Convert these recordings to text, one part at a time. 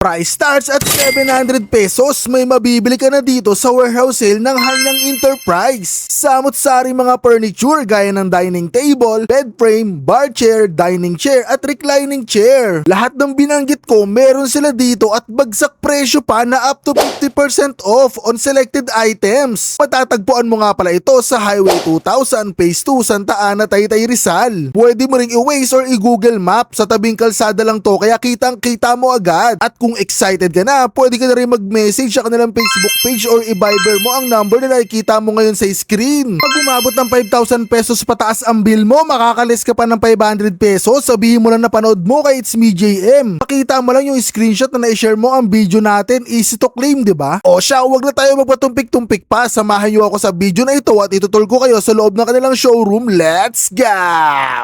Price starts at 700 pesos. May mabibili ka na dito sa warehouse sale ng Hanyang Enterprise. Samot-sari mga furniture gaya ng dining table, bed frame, bar chair, dining chair at reclining chair. Lahat ng binanggit ko meron sila dito at bagsak presyo pa na up to 50% off on selected items. Matatagpuan mo nga pala ito sa Highway 2000 Phase 2 Santa Ana, Taytay, Rizal. Pwede mo ring i-Waze or i-Google Map. Sa tabing kalsada lang to kaya kitang-kita mo agad. At kung excited ka na, pwede ka na rin mag-message sa kanilang Facebook page or i-Viber mo ang number na nakikita mo ngayon sa screen. Pag umabot ng 5,000 pesos pataas ang bill mo, makakalis ka pa ng 500 pesos. Sabihin mo lang na panood mo kay It's Me JM. Pakita mo lang yung screenshot na na-share mo ang video natin. Easy to claim, di ba? O siya, huwag na tayo magpatumpik-tumpik pa. Samahan niyo ako sa video na ito at itutol ko kayo sa loob ng kanilang showroom. Let's go!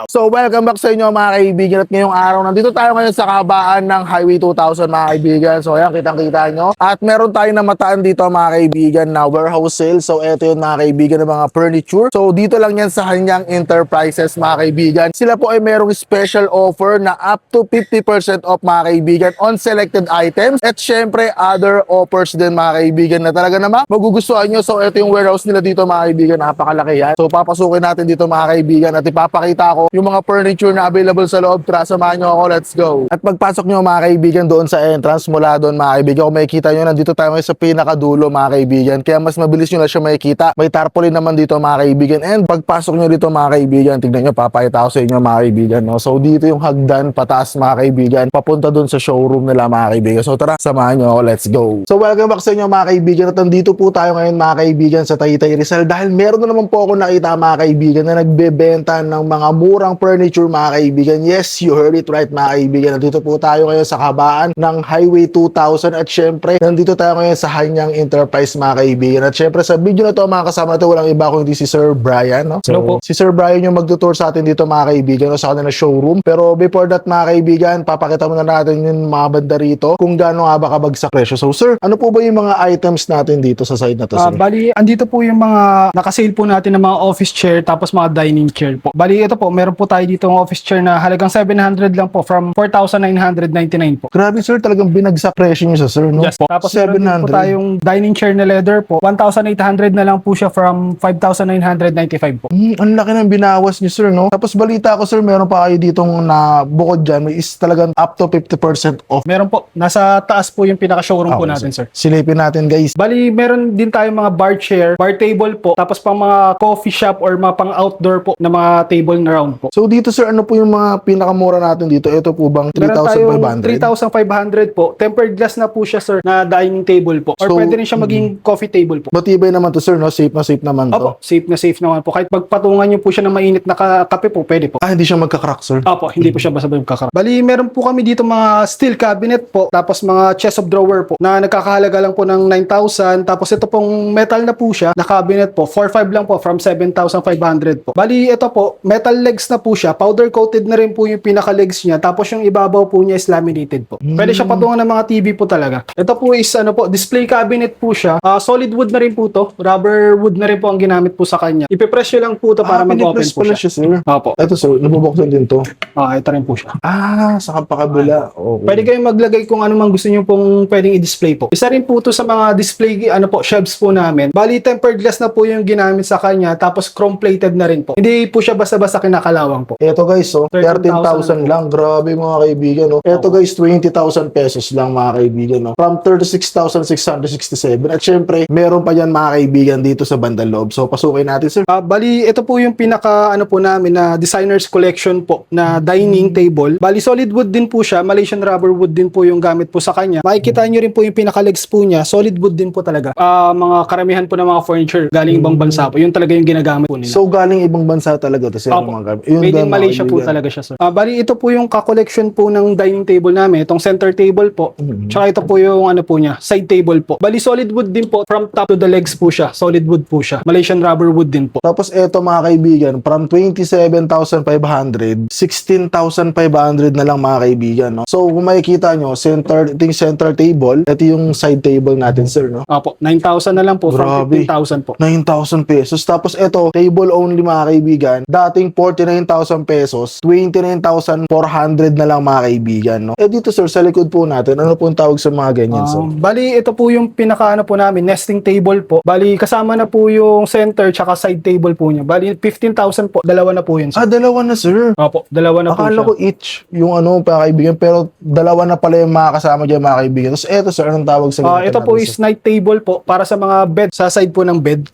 So welcome back sa inyo mga kaibigan, at ngayong araw nandito tayo ngayon sa kahabaan ng Highway 2000 mga kaibigan. So ayan, kitang-kita nyo. At meron tayong namataan dito mga kaibigan na warehouse sale. So eto yun mga kaibigan ng mga furniture. So dito lang yan sa Hanyang Enterprises mga kaibigan. Sila po ay merong special offer na up to 50% off mga kaibigan on selected items. At syempre other offers din mga kaibigan na talaga naman magugustuhan nyo. So eto yung warehouse nila dito mga kaibigan. Napakalaki yan. So papasukin natin dito mga kaibigan at ipapakita ko yung mga furniture na available sa loob. Tara, samahan nyo ako. Let's go. At pagpasok nyo mga kaibigan doon sa entrance, mula doon mga kaibigan, kung makikita nyo, nandito tayo ngayon sa pinakadulo mga kaibigan. Kaya mas mabilis nyo na siya makikita. May tarpaulin naman dito mga kaibigan. And pagpasok nyo dito mga kaibigan, tignan nyo, papakita ko sa inyo mga kaibigan. No? So dito yung hagdan pataas mga kaibigan, papunta doon sa showroom nila mga kaibigan. So tara, samahan nyo ako. Let's go. So welcome back sa inyo mga kaibigan. At nandito po tayo ngayon mga kaibigan sa Taytay, Rizal. Dahil meron na naman po ako nakita mga kaibigan na nagbebenta ng mga murang furniture mga kaibigan. Yes, you heard it right mga kaibigan. Nandito po tayo ngayon sa kabaan ng Highway 2000 at syempre nandito tayo ngayon sa Hanyang Enterprise mga kaibigan. At syempre sa video na to mga kasama natin walang iba kundi si Sir Brian, no? So, si Sir Brian yung magtutour sa atin dito mga kaibigan, no, sa kanilang showroom. Pero before that mga kaibigan, papakita muna natin yung mga banda rito kung gaano nga ba kabagsak presyo. So sir, ano po ba yung mga items natin dito sa side na to, sir? Bali, andito po yung mga nakasale po natin ng mga office chair tapos mga dining chair po. Bali, ito po, meron po tayo dito ng office chair na halagang 700 lang po from 4,999 po. Grabe sir, talagang binagsak presyo niyo sa sir, no? Yes po. Tapos meron din po tayong dining chair na leather po. 1,800 na lang po siya from 5,995 po. Ang laki ng binawas niyo sir, no? Tapos balita ko sir, meron pa kayo ditong na bukod dyan, may is talagang up to 50% off. Meron po. Nasa taas po yung pinaka-showroom po natin, sir. Silipin natin guys. Bali, meron din tayong mga bar chair, bar table po, tapos pang mga coffee shop or mga pang outdoor po na mga table na round po. So dito sir, ano po yung mga pinakamura natin dito? Ito po bang 3,500? 3,500 po. Tempered glass na po siya, sir, na dining table po. Or So, pwede rin siya maging coffee table po. Matibay naman to sir, no? Safe na safe naman to. Opo, safe na safe naman po. Kahit pagpatungan nyo po siya ng mainit na kape po, pwede po. Ah, hindi siya magka-crack sir. Opo, hindi po siya basta-basta magkakaroon. Bali, meron po kami dito mga steel cabinet po, tapos mga chest of drawer po, na nagkakahalaga lang po ng 9,000. Tapos ito pong metal na po siya, na cabinet po, 4,500 lang po from 7,500 po. Bali, ito po, metal legs na po siya, powder coated na rin po yung pinaka-legs niya, tapos yung ibabaw po niya is laminated po. Pwede siya patungan ng mga TV po talaga. Ito po is ano po, display cabinet po siya. Solid wood na rin po to. Rubber wood na rin po ang ginamit po sa kanya. Ipipress nyo lang po to para mag-open pinipress po pala siya. siya sir. Opo. Ito sir, nabubuksan din to. Ito rin po siya. Ah, sa kapakabila. Okay. Pwede kayong maglagay kung ano mang gusto niyo pong pwedeng i-display po. Isa rin po to sa mga display ano po, shelves po namin. Bali, tempered glass na po yung ginamit sa kanya, tapos chrome plated na rin po. Hindi po siya basta-basta kinakalawang po. Ito guys, 13,000 lang. Grabe mga kaibigan, no? Ito guys, 20,000 pesos lang mga kaibigan, no? From 36,667. At syempre, meron pa yan mga kaibigan dito sa bandang loob. So, pasukin natin sir. Bali, ito po yung pinaka ano po namin na designer's collection po na dining table. Bali, solid wood din po siya. Malaysian rubber wood din po yung gamit po sa kanya. Makikita nyo rin po yung pinaka-legs po niya. Solid wood din po talaga. Mga karamihan po ng mga furniture galing ibang bansa po. Yun talaga yung ginagamit po nila. So, galing ibang bansa talaga to sir. Opo. Mga Made in Malaysia po talaga siya, sir. Bali, ito po yung ka-collection po ng dining table namin. Itong center table po. Tsaka ito po yung ano po niya, side table po. Bali, solid wood din po. From top to the legs po siya. Solid wood po siya. Malaysian rubber wood din po. Tapos eto mga kaibigan, from 27,500, 16,500 na lang mga kaibigan, no? So kung makikita nyo, ito yung center table, ito yung side table natin sir, no? Opo, 9,000 na lang po from Grabe. 15,000 po. 9,000 pesos. Tapos eto, table only mga kaibigan, dating 49,000 pesos, 29,400 na lang mga kaibigan, no? Eh dito sir, sa likod po po natin, ano po ang tawag sa mga ganyan, sir? Bali, ito po yung pinaka po namin, nesting table po. Bali, kasama na po yung center tsaka side table po niya. Bali, 15,000 po. Dalawa na po yun, sir. Dalawa na, sir. Opo, dalawa na po Akala siya. ko each yung ano, mga kaibigan, pero dalawa na pala yung mga kasama dyan, mga kaibigan. Tapos eto, sir, anong tawag sa ganito Ito po natin, is sir? night table po para sa mga bed, sa side po ng bed.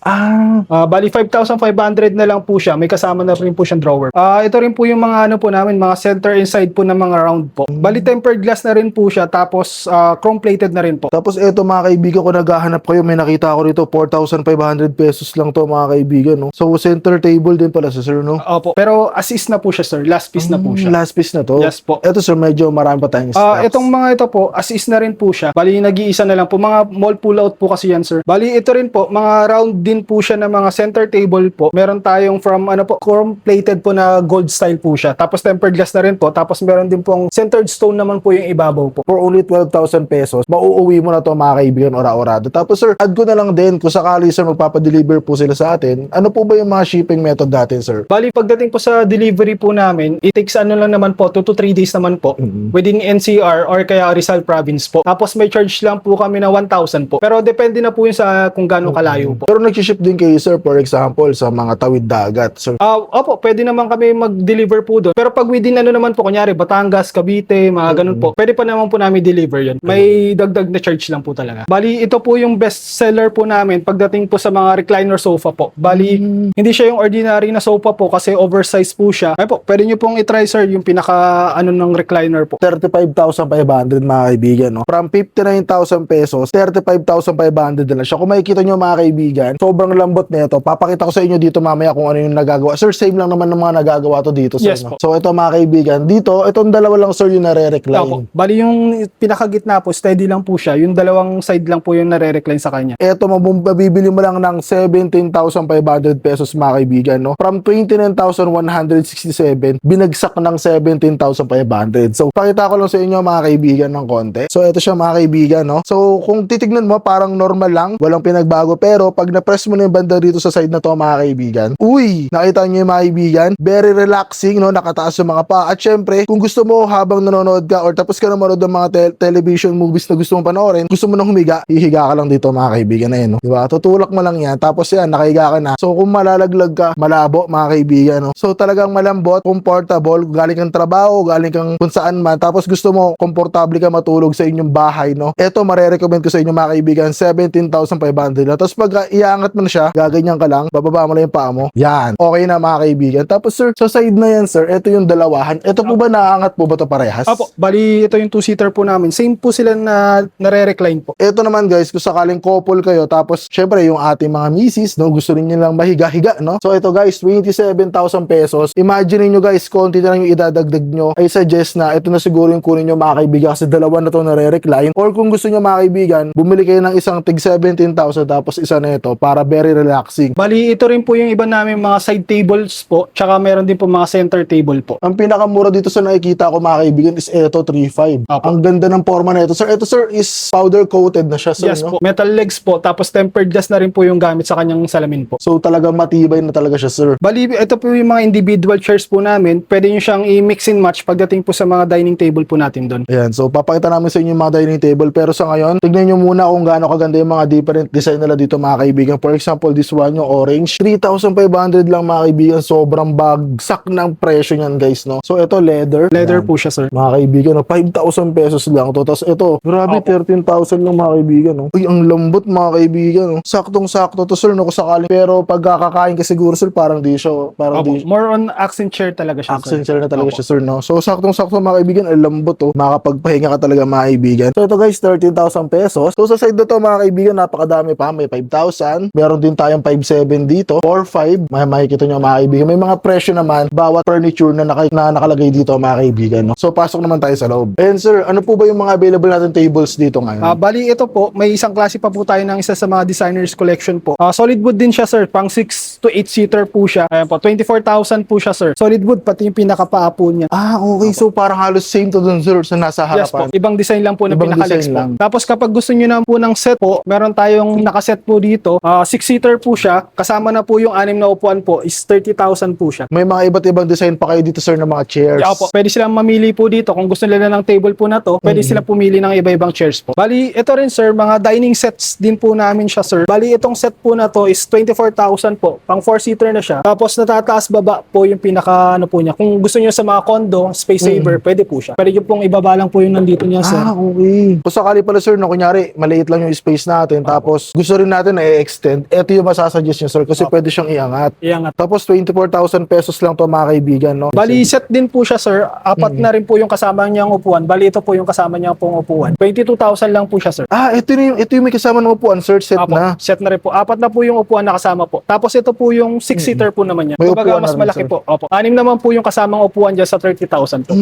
Bali, 5,500 na lang po siya. May kasama na rin po siyang drawer. Ito rin po yung mga ano po namin, mga center inside po ng mga round po. Bali, tempered glass na rin po siya. Tapos, chrome plated na rin po. Tapos eto, mga kaibigan, ko naghahanap kayo, may nakita ako rito, 4,500 pesos lang to, mga kaibigan, no? So, center table din pala sa sir, no? Opo. Pero assist na po siya, sir. Last piece na po siya. Last piece na to? Yes po. Eto, sir, medyo marami pa tayong stocks. Itong mga ito po, assist na rin po siya. Bali, nag-iisa na lang po. Mga mall pull-out po kasi yan, sir. Bali, ito rin po, mga round din po siya ng mga center table po. Meron tayong from, chrome-plated po na gold style po siya. Tapos tempered glass na rin po. Tapos meron din pong centered stone naman po yung ibabaw po. For only 12,000 pesos, mauuwi mo na to, mga kaibigan, ora-orado. Tapos, sir, add ko na lang din, kung sakali, sir, magpapadeliver po sila sa atin, ano po ba yung mga shipping method natin, sir? Bali, pagdating po sa delivery po namin, it takes ano lang naman po, 2 to 3 days naman po. Within NCR or kaya Rizal Province po. Tapos may charge lang po kami na 1,000 po. Pero depende na po yun sa kung gaano kalayo po. Pero nag-ship din kayo, sir, for example, sa mga tawid dagat, sir. Opo, pwede naman kami mag-deliver po doon. Pero pag within ano naman po, kunyari Batangas, Cavite, mga ganun po, pwede pa naman po namin deliver yun. May dagdag na charge lang po talaga. Bali, ito po yung best seller po namin pagdating po sa mga recliner sofa po. Bali, hindi siya yung ordinary na sofa po kasi oversized po siya. Ay po, pwede nyo pong itry, sir, yung pinaka ng recliner po. 35,500, mga kaibigan, no? From 59,000 pesos, 35,500 na lang siya. Kung makikita nyo, mga kaibigan, sobrang lambot nito. Papakita ko sa inyo dito mamaya kung ano yung nagagawa. Sir, same lang naman ng mga nagagawa to dito, sir. Yes no? po. So, ito, mga kaibigan, dito, itong dalawa lang, sir, yung Opo. nare-recline. Bali, yung pinakagitna po, steady lang po siya. Yung dalawang side lang po yung nare-recline sa kanya. Ito, mabibili mo lang ng 17,500 pesos, mga kaibigan, no? From 29,167, binagsak ng 17,500. So, pakita ko lang sa inyo, mga kaibigan, ng konti. So, ito siya, mga kaibigan, no? So, kung titignan mo, parang normal lang, walang pinagbago. Pero, pag na-press mo na yung banda dito sa side na to, mga kaibigan, uy, nakita nyo yung mga kaibigan, very relaxing, no? Nakataas yung mga pa. At syempre, kung gusto mo habang nanonood ka or tapos ka na manood ng mga television movies na gusto mong panoorin, gusto mo nang humiga, hihiga ka lang dito, mga kaibigan, na yun, no? Diba? Tutulak mo lang yan, tapos yan, nakahiga ka na. So, kung malalaglag ka, malabo, mga kaibigan, no? So, talagang malambot, comfortable, galing kang trabaho, galing kang kung saan man, tapos gusto mo, komportable ka matulog sa inyong bahay, no? Ito, marirecommend ko sa inyo, mga kaibigan, 17,500 na. Tapos, pag iangat mo na siya, gaganyan ka lang, bababa mo lang yung paa mo. Yan. Okay na, mga kaibigan. Tapos, sir, sa side na yan, sir, ito yung dalawahan. Ito po ba naangat po ba to parehas? Opo, bali ito yung two-seater po namin. Same po sila na nare-recline po. Ito naman, guys, kung sakaling couple kayo, tapos syempre yung ating mga misis, no, gusto rin lang mahiga-higa, no? So ito, guys, 27,000 pesos. Imagine niyo, guys, konti na lang yung idadagdag nyo. I suggest na ito na siguro yung kunin nyo, mga kaibigan, kasi dalawa na to nare-recline. Or kung gusto nyo, mga kaibigan, bumili kayo ng isang tig 17,000 tapos isa na ito para very relaxing. Bali ito rin po yung iba namin mga side tables po, tsaka meron din po mga center table po. Ang pinakamura dito sa nakikita ko, mga kaibigan, is ito 3.5. Opo. Ang ganda ng forma na ito. Sir, ito, sir, is powder coated na siya, sir, Yes no? po, metal legs po, tapos tempered glass na rin po yung gamit sa kanyang salamin po. So talagang matibay na talaga siya, sir. Bali, ito po yung mga individual chairs po namin. Pwede nyo siyang i-mix and match pagdating po sa mga dining table po natin doon. Ayan, so papakita namin sa inyo yung mga dining table, pero sa ngayon, tignan nyo muna kung gaano kaganda yung mga different design nila dito, mga kaibigan. For example, this one, yung orange, 3,500 lang, mga kaibigan. Sobrang bagsak ng presyo niyan, guys, no? So ito, leather. Leather Ayan. po siya, sir. Mga kaibigan, no? 5,000 pesos lang to. Tapos ito, grabe, Opo. 13,000 lang, mga kaibigan, no? Uy, ang lambot, mga kaibigan, no? Saktong-sakto to, sir, no? Kung sakaling. Pero pag kakakain ka siguro, sir, parang di siya, parang Opo, di more on accent chair talaga siya, accent sir. chair na talaga Opo. siya, sir, no? So, saktong-sakto, mga kaibigan, ang lambot, oh. Makapagpahinga ka talaga, mga kaibigan. So, ito, guys, 13,000 pesos. So, sa side na to, mga kaibigan, napakadami pa. May 5,000. Meron din tayong 5,700 dito. 4,500. May makikita nyo, mga kaibigan. May mga presyo naman, bawat furniture na, nakalagay dito, mga kaibigan, no? So, pasok naman tayo sa loob. And, sir, ano po ba yung mga available natin tables dito ngayon? Bali ito po, may isang klase pa po tayo ng isa sa mga designers collection po. Solid wood din siya, sir. Pang 6 to 8 seater po siya. Ayan po, 24,000 po siya, sir. Solid wood, pati yung pinakapaa po niya. Okay. So, parang halos same to dun, sir, sa nasa Yes po, harapan. ibang design lang po na Ibang pinaka-legs design po. lang. Tapos kapag gusto nyo na po ng set po, meron tayong nakaset po dito. 6-seater po siya. Kasama na po yung 6 na upuan po is 30,000 po siya. May mga iba't ibang design pa kayo dito, sir, ng mga chairs. Yeah, po. Pwede silang mamili po dito kung gusto nila ng table po na to, pwede sila pumili ng iba-ibang chairs po. Bali, ito rin sir, mga dining sets din po namin siya sir. Bali, itong set po na to is 24,000 po. Pang 4-seater na siya. Tapos natataas baba po yung pinaka ano po niya. Kung gusto niyo sa mga condo, space saver, pwede po siya. Pwede yung pong ibaba lang po yung nandito niya sir. Okay. So sakali pala sir, no, kunyari, maliit lang yung space natin, tapos gusto rin natin na i-extend, ito yung masasuggest nyo sir, kasi pwede siyang iangat. Iangat. Tapos 24,000 pesos lang to mga kaibigan, no? Bali, set din po siya, sir. Apat na rin po yung kasama niyang upuan. Bali, ito po yung kasama niyang pong upuan. 22,000 lang po siya, sir. Ito yung may kasama ng upuan, sir, set Apo, na. set na rin po. Apat na po yung upuan na kasama po. Tapos ito po yung 6-seater po naman niya. May Kumbaga, upuan mas na rin, malaki sir. po. Opo. 6 naman po yung kasamang upuan dyan sa 30,000 po.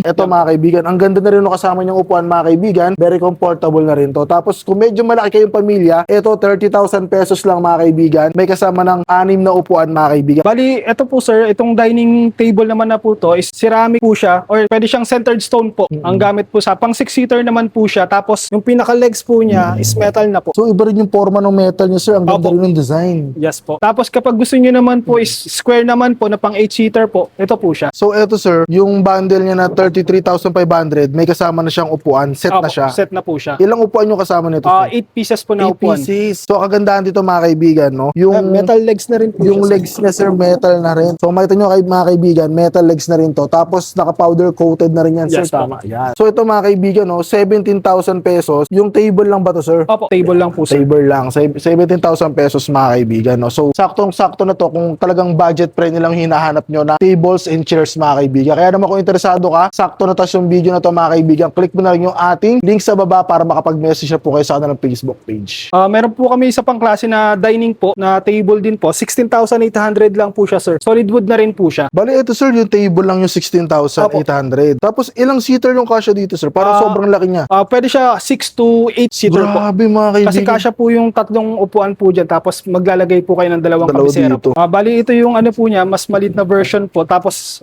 Ito mga kaibigan, ang ganda na rin ng kasama niyang upuan mga kaibigan, very comfortable na rin to. Tapos kung medyo malaki kayong pamilya, ito 30,000 pesos lang mga kaibigan, may kasama ng 6 na upuan mga kaibigan. Bali, ito po sir, itong dining table naman na po to is ceramic po siya or pwede siyang centered stone po. Ang gamit po sa pang 6-seater naman po siya. Tapos yung pinaka-legs po niya is metal na po. So iba rin yung forma ng metal niya sir, ang ganda Opo. rin ng design. Yes po. Tapos kapag gusto niyo naman po is square naman po na pang 8-seater po, ito po siya. So eto sir, yung bundle niya na 33,500, may kasama na siyang upuan, set na Opo, siya. set na po siya. Ilang upuan yung kasama nito sir? 8 pieces po na 8 upuan. pieces. So kagandahan dito mga kaibigan, no? Yung Metal legs na rin po yung siya, sir. legs niya sir, metal na rin. So makita nyo mga kaibigan, metal legs na rin to. Tapos naka-powder coated na rin yan sir. Yes, po. Tama. Yan. So ito mga kaibigan, no, 17,000 pesos. Yung table lang ba to sir? Opo, table lang po sir. Table lang. 17,000 pesos mga kaibigan, no? So saktong-sakto na to kung talagang budget friendly lang hinahanap nyo na tables and chairs mga kaibigan. Kaya naman kung interesado ka, sakto na tas yung video na to mga kaibigan. Click mo na rin yung ating link sa baba para makapag-message na po kayo sa kanilang Facebook page. Meron po kami isa pang klase na dining po, na table din po. 16,800 lang po siya sir. Solid wood na rin po siya. Bali, ito sir, yung table lang yung 16,800. Tapos, ilang seater yung kasya dito sir? Parang sobrang laki niya. Pwede siya 6 to 8 seater po. Grabe mga kaibigan. Kasi kasya po yung tatlong upuan po dyan. Tapos maglalagay po kayo ng dalawang kabisera dito. po. Bali, ito yung ano po niya, mas maliit na version po. Tapos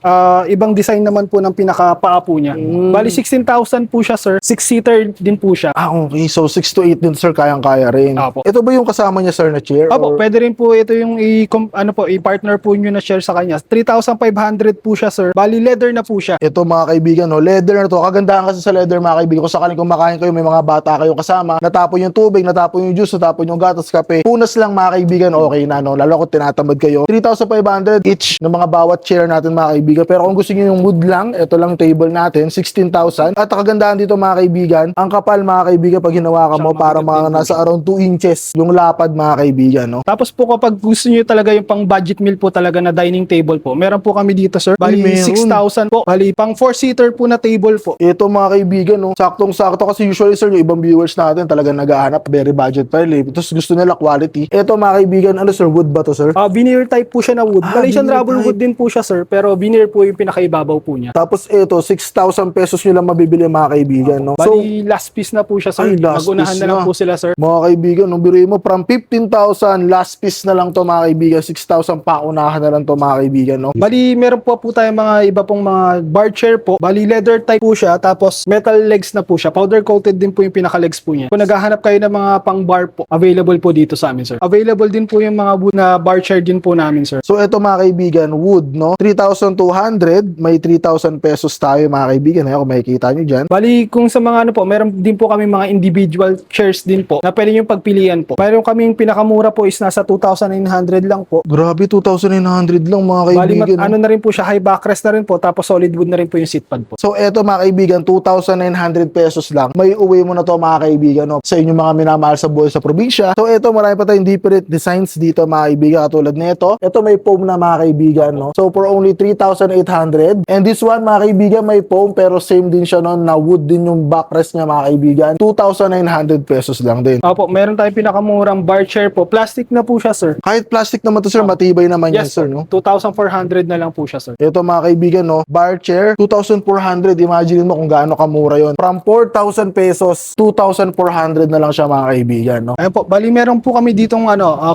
ibang design naman po ng pinaka-paa po niya. Bali, 16,000 po siya sir. 6-seater din po siya. Okay. So, 6 to 8 din sir, kayang-kaya rin. Apo. Ito ba yung kasama niya sir na chair? Opo, Or- pwede rin po ito yung i-partner po nyo na share sa kanya. 3,500 po siya sir. Bali, leather na po siya. Ito mga kaibigan, no, leather na to. Kagandahan kasi sa leather mga kaibigan. Kung sakaling kumakain kayo, may mga bata kayong kasama, natapon yung tubig, natapon yung juice, natapon yung gatas, kape. Punas lang mga kaibigan, okay na, no? Lalo kung tinatamad kayo. 3,500 each ng mga bawat chair natin mga kaibigan. Pero kung gusto niyo yung wood lang, ito lang table natin, 16,000. At kagandahan dito mga kaibigan, ang kapal mga kaibigan pag hinawakan mo, para mga nasa around 2 inches yung lapad mga kaibigan, no? Tapos po kapag gusto niyo talaga yung pang budget meal po talaga na dining table po, meron po kami dito sir. Bali, Ay, meron. 6,000 po. Bali, pang 4-seater po na table po. Ito mga kaibigan, no, saktong-sakto kasi usually sir, yung ibang viewers natin talaga naghahanap very budget friendly. Tapos gusto nila quality. Ito mga kaibigan, ano sir, wood ba to sir? Veneer type po siya na wood. Malaysian veneer rubber type. wood din po siya sir, pero veneer po yung pinakaibabaw po niya. Tapos ito, 6,000 pesos nyo lang mabibili mga kaibigan, no? So, Bali, last piece na po siya sir. Ay, last Magunahan piece na lang na. po sila sir. mga kaibigan, nung biruin mo, from 15,000, last piece na lang to mga kaibigan, 6,000 paunahan na lang to mga kaibigan, no? Bali, meron po tayong mga iba pong mga bar chair po. Bali, leather type po siya, tapos metal legs na po siya. Powder coated din po yung pinaka-legs po niya. Kung naghahanap kayo ng mga pang bar po, available po dito sa amin, sir. Available din po yung mga wood na bar chair din po namin, sir. So, ito mga kaibigan, wood, no? 3,200, may 3,000 pesos tayo mga kaibigan. Ayan, kung makikita nyo dyan. Bali, kung sa mga ano po, meron din po kami mga individual chairs din po na pwede yung pagpilian po. Meron kaming pinakamura po is nasa 2,900 lang po. Grabe, 2,900 lang mga Bali, kaibigan. ano na rin po siya, high backrest na rin po, tapos solid wood na rin po yung seat pad po. So, eto mga kaibigan, 2,900 pesos lang. May uwi mo na to mga kaibigan, no? Sa inyong mga minamahal sa buhay sa probinsya. So, eto, marami pa tayong different designs dito mga kaibigan, katulad nito. Ito may foam na mga kaibigan, no? So, for only 3,800. And this one mga kaibigan, may foam, pero same din siya, no? Na wood din yung backrest niya mga kaibigan. 2,900 pesos lang din. Opo, meron tayong pinakamurang bar chair po. Plastic na po siya, sir. Kahit plastic naman to sir, matibay naman yan Yes, sir, sir. no? 2,400 na lang po siya, sir. Ito mga kaibigan, no? Bar chair, 2,400. Imagine mo kung gaano kamura yon. From 4,000 pesos, 2,400 na lang siya mga kaibigan, no? Ayun po, bali meron po kami ditong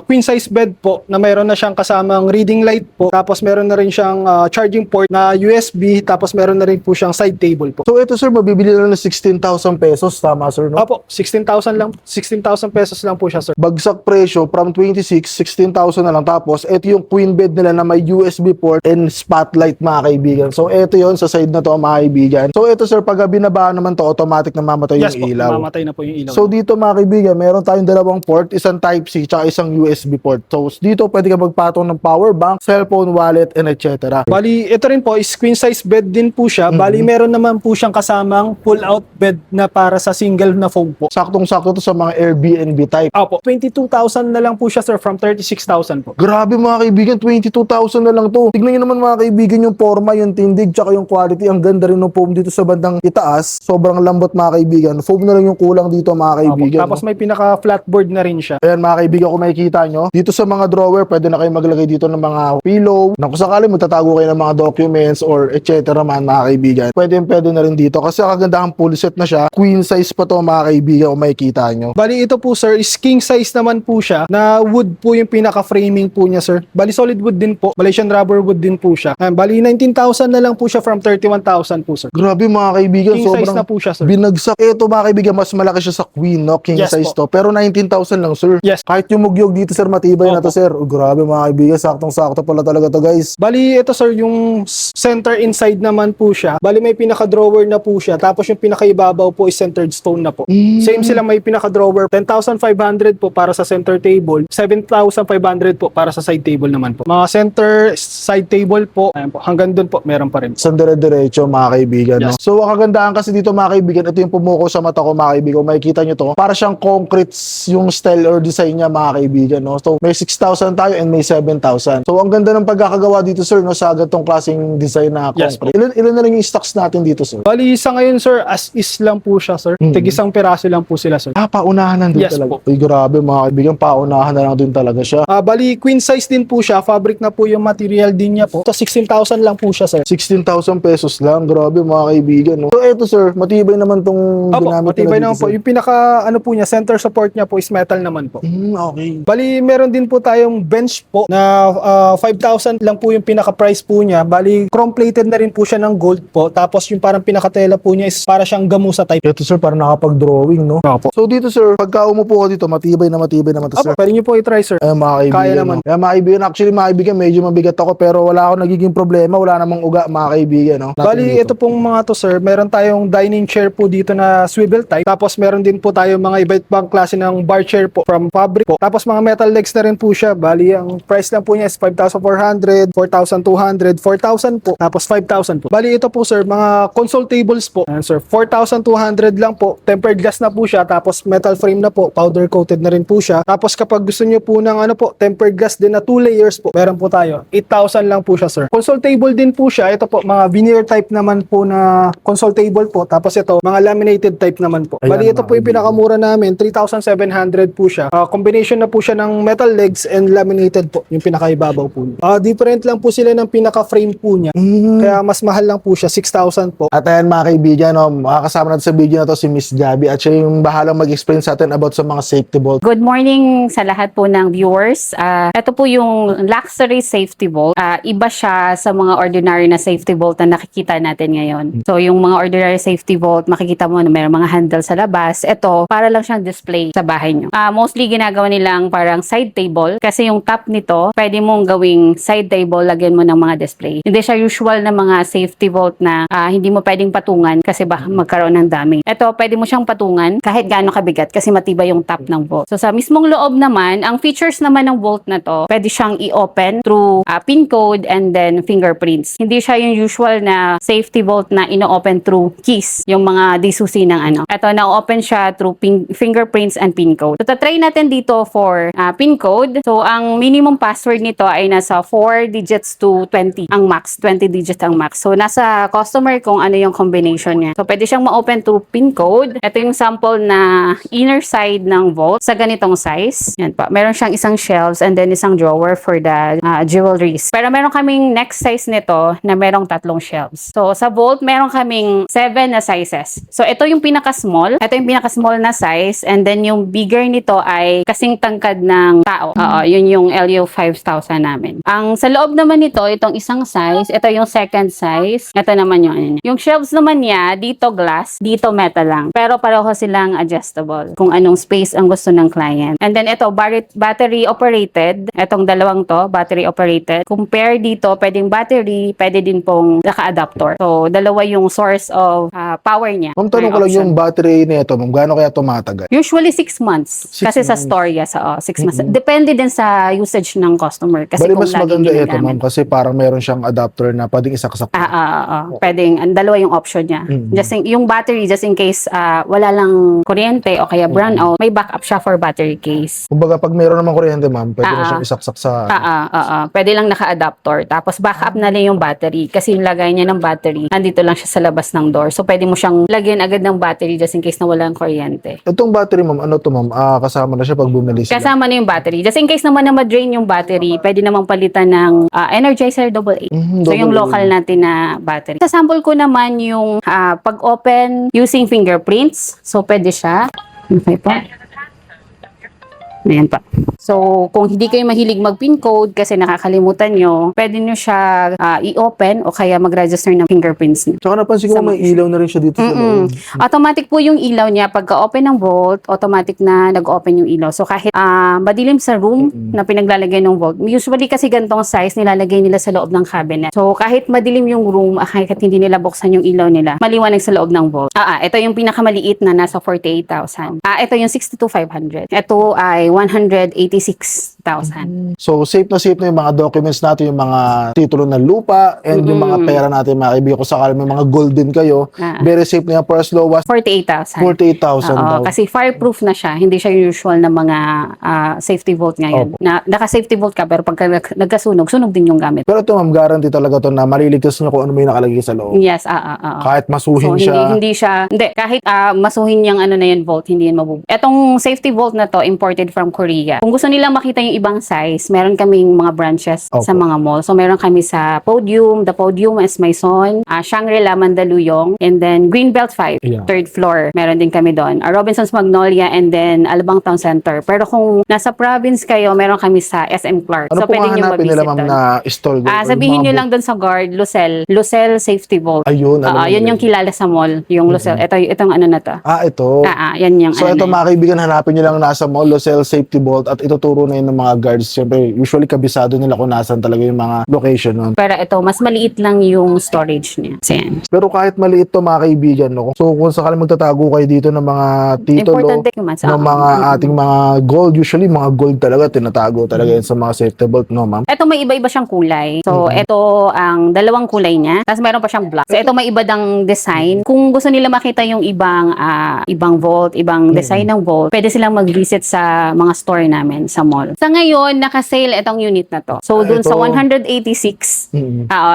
queen size bed po na meron na siyang kasamang reading light po. Tapos meron na rin siyang charging port na USB. Tapos meron na rin po siyang side table po. So ito sir, mabibili na ng 16,000 pesos, tama sir, no? Opo, 16,000 lang. 16,000 pesos lang po siya, sir. Bagsak presyo from 26, 16,000 na lang. Tapos ito yung queen bed nila na may USB port and spotlight mga kaibigan. So ito yon sa side na to mga kaibigan. So ito sir, pag binaba naman to, automatic na mamatay Yes yung po, ilaw. mamatay na po yung ilaw. So dito mga kaibigan, meron tayong dalawang port, isang Type-C tsaka isang USB port. So dito pwede ka magpatong ng power bank, cellphone, wallet, and etc. Bali, ito rin po is queen size bed din po siya. Bali, meron naman po siyang kasamang pull-out bed na para sa single na foam po. Saktong-sakto to sa mga Airbnb type. Opo, 22,000 na lang po siya sir from 36,000 po. Grabe mga kaibigan, 22,000 na lang to. Tignan nyo naman mga kaibigan yung forma, yung tindig, tsaka yung quality. Ang ganda rin ng foam dito sa bandang itaas. Sobrang lambot mga kaibigan. Foam na lang yung kulang dito mga Opo. kaibigan. Tapos may pinaka flatboard na rin siya. Ayan mga kaibigan, kung makikita nyo, dito sa mga drawer, pwede na kayo maglagay dito ng mga pillow. Na kung sakali magtatago kayo ng mga documents or etc. man mga kaibigan. Pwede na rin dito. Kasi kagandahan full set na siya. Queen size pa to mga kaibigan kung makikita nyo. Bali, ito po sir is king size naman po siya na wood po yung pinaka framing po niya sir. Bali, solid wood din po. Malaysian rubber wood din po siya. Ayan, bali, 19,000 na lang po siya from 31,000 po sir. Grabe mga kaibigan, King size sobrang na po siya sir. binagsak. Ito mga kaibigan, mas malaki siya sa Queen, no? King Yes size po. to. Pero 19,000 lang, sir. Yes. Kahit yung mugyog dito, sir, matibay na to, Opo. sir. Oh, grabe mga kaibigan, saktong-sakto pala talaga to, guys. Bali, ito sir, yung center inside naman po siya. Bali, may pinaka-drawer na po siya. Tapos yung pinaka-ibabaw po is centered stone na po. Same sila, may pinaka-drawer. 10,500 po para sa center table. 7,500 po para sa side table naman po. Mga center side table po, ayan po, hanggang doon po, meron pa rin. Sa dire-diretso, mga kaibigan, no? Yes. So, ang kagandahan kasi dito, mga kaibigan, ito yung pumuko sa mata ko, mga kaibigan. Kung makikita nyo to, para siyang concrete yung style or design niya, mga kaibigan, no? So, may 6,000 tayo and may 7,000. So, ang ganda ng pagkakagawa dito, sir, no? Sa ganitong klaseng design na Yes, concrete. Ilan na lang yung stocks natin dito, sir? Bali, sa ngayon sir, as is lang po siya sir. Tig-isang piraso lang po sila sir. Ah, paunahan na din Yes talaga. po. Uy, grabe mga kaibigan, paunahan na lang din talaga siya. Bali, queen size din po siya. Fabric na po yung material din niya po. So, 16,000 lang po siya sir. 16,000 pesos lang. Grabe mga kaibigan. No? So eto sir, matibay naman tong Opo, ginamit matibay nila naman dito, po. sir. Yung pinaka, ano po niya, center support niya po is metal naman po. Okay. Bali, meron din po tayong bench po na 5,000 lang po yung pinaka-price po niya. Bali, chrome-plated na rin po siya ng gold po. Tapos yung parang pinaka-tela po niya is para siyang gamusa type. Ito sir, parang nakapag-drawing, no? Opo. So dito sir, pagka umupo ka dito, matibay naman to sir. Opo, pwede niyo po i-try sir. Ayan mga kaibigan. Kaya naman. No? Ayan mga kaibigan, actually mga kaibigan, medyo mabigat ako pero wala akong nagiging problema. Wala namang uga mga kaibigan, no? Bali, ito pong mga to sir, meron tayong dining chair po dito na swivel type. Tapos meron din po tayong mga iba't ibang klase ng bar chair po from fabric po. Tapos mga metal legs na rin po siya. Bali, ang price lang po niya is 5,400, 4,200, 4,000 po. Tapos 5,000 po. Bali, ito po sir, mga console tables po. Ayan sir, 4,200 lang po. Tempered glass na po siya. Tapos metal frame na po. Powder coated na rin po siya. Tapos kapag gusto niyo po ng ano po, tempered glass din na 2 layers po, meron po tayo. 8,000 lang po siya sir. Console table din po siya. Ito po, mga veneer type naman po na console table po. Tapos ito, mga laminated type naman po. Ayan, Bali, ito mga po yung pinakamura namin. 3,700 po siya. Combination na po siya ng metal legs and laminated po. Yung pinakaibabaw po niya. Different lang po sila ng pinaka-frame po niya. Kaya mas mahal lang po siya. 6,000 po. At ayan mga kaibigan, no, makakasama natin sa video na to si Miss Gabby at siya yung bahalang mag-explain sa atin about sa mga safety bolt. Good morning sa lahat po ng viewers. Ito po yung luxury safety bolt. Iba siya sa mga ordinary na safety bolt na nakikita natin ngayon. So yung mga ordinary safety bolt, makikita mo na mayroong mga handle sa labas. Ito, para lang siyang display sa bahay nyo. Mostly ginagawa nilang parang side table kasi yung top nito, pwede mong gawing side table, lagyan mo ng mga display. Hindi siya usual na mga safety bolt na hindi mo pwedeng patungan kasi baka magkaroon ng damage. Ito, pwede mo siyang patungan kahit gaano kabigat kasi matibay yung top ng bolt. So sa mismong loob naman, ang features naman ng bolt na to, pwede siyang i-open through pin code and then fingerprints. Hindi siya yung usual na safety bolt na ino-open through keys, yung mga disusi ng ano. Ito, na-open siya through fingerprints and pin code. So tatry natin dito for pin code. So ang minimum password nito ay nasa 4 digits to 20 ang max. 20 digits ang max. So nasa customer kung ano yung combination niya. So pwede siyang ma-open through pin code. Ito yung sample na inner side ng vault sa ganitong size. Yan pa. Meron siyang isang shelves and then isang drawer for the jewelries. Pero meron kaming next size nito na merong 3 shelves. So sa vault, meron kaming 7 na sizes. So ito yung pinaka-small. Ito yung pinaka-small na size and then yung bigger nito ay kasing tangkad ng tao. Yun yung LU 5000 namin. Ang sa loob naman nito, itong isang size, ito yung second size. Ito naman yung ano niya. Yung shelves naman niya, dito glass, dito metal lang. Pero pareho silang adjustable kung anong space ang gusto ng client. And then ito, battery operated. Itong dalawang to, battery operated. Compare dito, pwedeng battery, pwede din pong naka-adapter. So, dalawa yung source of power niya. Ma'am, tanong ko lang yung battery nito, ma'am, gaano kaya tumatagal? Usually 6 months. 6 Kasi sa months. storya, 6 months. Depende din sa usage ng customer. Kasi Bali, kung mas laging maganda ito, ginagamit. ma'am, kasi parang meron siyang adapter na pwedeng isaksak. Pwedeng, dalawa yung option niya. Yung battery, just in case wala lang kuryente o kaya brownout, may backup siya for battery case. Kumbaga, pag meron namang kuryente, ma'am, pwede na siyang isaksak sa... Pwede lang naka-adapter. Tapos backup na lang yung battery. Kasi yung lagay niya ng battery, nandito lang siya sa labas ng door. So pwede mo siyang lagyan agad ng battery just in case na wala ang kuryente. Itong battery, ma'am, ano to, ma'am? Kasama na siya pag bumili sila. Kasama na yung battery. Just in case naman na ma-drain yung battery, pwede namang palitan ng Energizer AA. So yung AA. local natin na battery. Sa sample ko naman yung pag-open using fingerprints. So pwede siya. Okay pa. Ayan pa. So, kung hindi kayo mahilig mag-pin code kasi nakakalimutan nyo, pwede nyo siya i-open o kaya mag-register ng fingerprints nyo. Tsaka napansin ko, may ilaw na rin siya dito sa loob. Automatic po yung ilaw niya. Pagka-open ng vault, automatic na nag-open yung ilaw. So, kahit madilim sa room na pinaglalagay ng vault, usually kasi gantong size, nilalagay nila sa loob ng cabinet. So, kahit madilim yung room, kahit hindi nila buksan yung ilaw nila, maliwanag sa loob ng vault. Ito yung pinakamaliit na nasa 48,000. Ito yung 62,500. Ito ay 186,000. So, safe na yung mga documents natin, yung mga titulo ng lupa, and yung mga pera natin, mga kaibigan ko, sakali may mga gold din kayo, very safe na yan for as low as 48,000. 48,000 daw. Kasi fireproof na siya. Hindi siya yung usual na mga safety vault ngayon. Naka-safety vault ka, pero pagka nagkasunog, sunog din yung gamit. Pero ito, ma'am, guarantee talaga to na maliligtas nyo kung ano may nakalagay sa loob. Yes, Kahit masuhin so, siya. Hindi, kahit masuhin yung ano na yun, vault, hindi yan mabubuo. Etong safety vault na to, imported from Korea. Kung gusto nilang makita yung ibang size, meron kaming mga branches sa mga mall. So, meron kami sa Podium, The Podium, Maison, Shangri-La, Mandaluyong, and then Greenbelt 5, third floor. Meron din kami doon. Robinson's Magnolia, and then Alabang Town Center. Pero kung nasa province kayo, meron kami sa SM Clark. Ano so, po pwede nyo hanapin nila, ma'am, doon. na stall doon? Sabihin nyo lang doon sa guard, Lucel Safety Vault. Ayun, alam mo yun yung kilala sa mall, yung Lucel. Itong ano na to. Ito. Yan yung So, ito mga kaibigan, hanapin nyo lang nasa mall, Lucel Safety Vault, at ituturo na yun ng mga guards. Siyempre, usually kabisado nila kung nasan talaga yung mga location nun. Pero ito, mas maliit lang yung storage niya. So, yan. Pero kahit maliit to mga kaibigan, no? So kung sakali magtatago kayo dito ng mga titulo, Important documents. ng mga ating mga gold, usually mga gold talaga, tinatago talaga yan sa mga safety vault, no ma'am? Ito may iba-iba siyang kulay. So, ito ang dalawang kulay niya. Tapos meron pa siyang black. So, ito may iba dang design. Kung gusto nila makita yung ibang vault, ibang design ng vault, pwede silang mag-visit sa mga store namin sa mall. Sa ngayon, naka-sale itong unit na to. So, dun sa 186,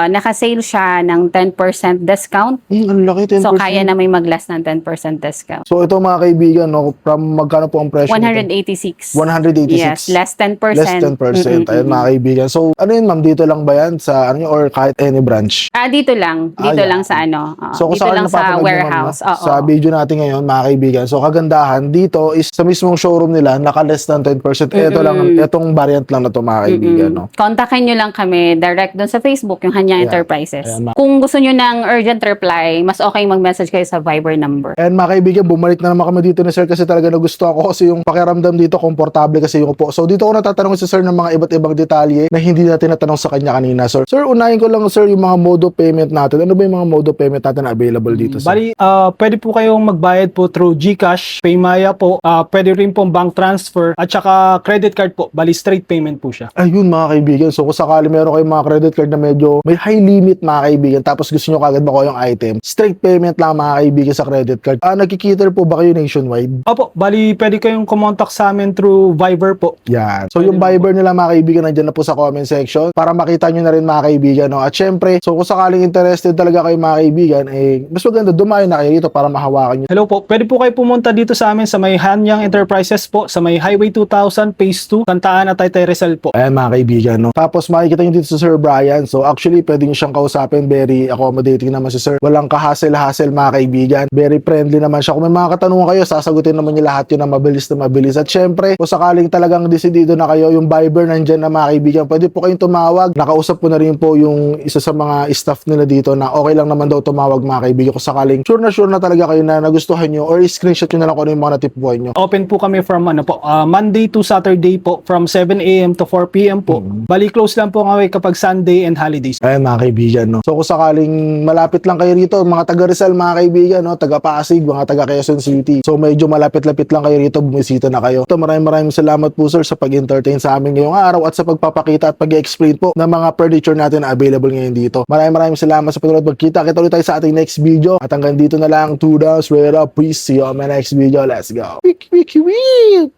naka-sale siya ng 10% discount. Ang laki, 10%. So, kaya na may mag-last ng 10% discount. So ito mga kaibigan, no, from magkano po ang presyo nito? 186. 186. Yes, less 10%. Less 10%. Ayun mga kaibigan. So ano yun ma'am, dito lang ba yan sa ano or kahit any branch? Dito lang. Dito lang sa ano. So kung dito saan lang sa warehouse. Sa video natin ngayon mga kaibigan. So kagandahan dito is sa mismong showroom nila naka-less than 10%. Ito lang, itong variant lang na to mga kaibigan, no. Kontakin nyo lang kami direct doon sa Facebook, yung Hanyang Enterprises. Ayan, kung gusto nyo ng urgent reply, mas okay mag-message kayo sa Viber number. And mga kaibigan, bumalik na naman kami dito ni Sir kasi talaga nagustuhan ko kasi yung pakiramdam dito, komportable kasi yung upo. So dito ko natatanong si Sir ng mga iba't ibang detalye na hindi natin natanong sa kanya kanina, Sir. Sir, unahin ko lang, Sir, yung mga mode of payment natin. Ano ba yung mga mode of payment natin na available dito, Sir? Bali, pwede po kayong magbayad po through GCash, Paymaya po, pwede rin po bank transfer, at saka credit card po. Bali, straight payment po siya. Ayun mga kaibigan. So kung sakali meron kayong mga credit card na medyo may high limit mga kaibigan tapos gusto nyo kagad makuha yung item, straight payment lang mga kaibigan sa credit card. Nagkikiter po ba kayo nationwide? Opo, bali pwede kayong kumontak sa amin through Viber po. Yan. So yung Viber nila mga kaibigan nandyan na po sa comment section para makita nyo na rin mga kaibigan, no? At syempre, so kung sakaling interested talaga kayo mga kaibigan, mas maganda dumayo na kayo dito para mahawakan nyo. Hello po, pwede po kayo pumunta dito sa amin sa may Hanyang Enterprises po, sa may Highway 2000 Phase 2, Kantaan at Taytay Rizal po. Ayan mga kaibigan, no? Tapos makikita nyo dito sa Sir Brian. So actually, pwede nyo siyang kausapin. Very accommodating naman si Sir. Walang ka-hassle-hassle mga kaibigan. Very friendly naman siya. Kung may mga katanungan kayo, sasagutin naman niya lahat yun na mabilis. At syempre, kung sakaling talagang desidido na kayo, yung Viber nandyan na mga kaibigan, pwede po kayong tumawag. Nakausap ko na rin po yung isa sa mga staff nila dito na okay lang naman daw tumawag mga kaibigan. Kung sakaling sure na talaga kayo na nagustuhan nyo or screenshot nyo na lang kung ano yung mga natipuan nyo. Open po kami from Monday to Saturday po from 7 a.m. to 4 p.m. po. Bali close lang po kami kapag Sunday and holidays. Ayan mga kaibigan, no? So kung sakaling malapit lang kayo rito, mga taga Rizal mga kaibigan, no? Taga Pasig, mga taga Quezon City. So medyo malapit-lapit lang kayo rito, bumisita na kayo. So maraming salamat po sir sa pag-entertain sa amin ngayong araw at sa pagpapakita at pag-explain po ng mga furniture natin na available ngayon dito. Maraming salamat sa panonood. Magkita-kita ulit tayo sa ating next video. At hanggang dito na lang, 2 down, straight up. Please see you on my next video. Let's go. Wiki, wiki, wiki.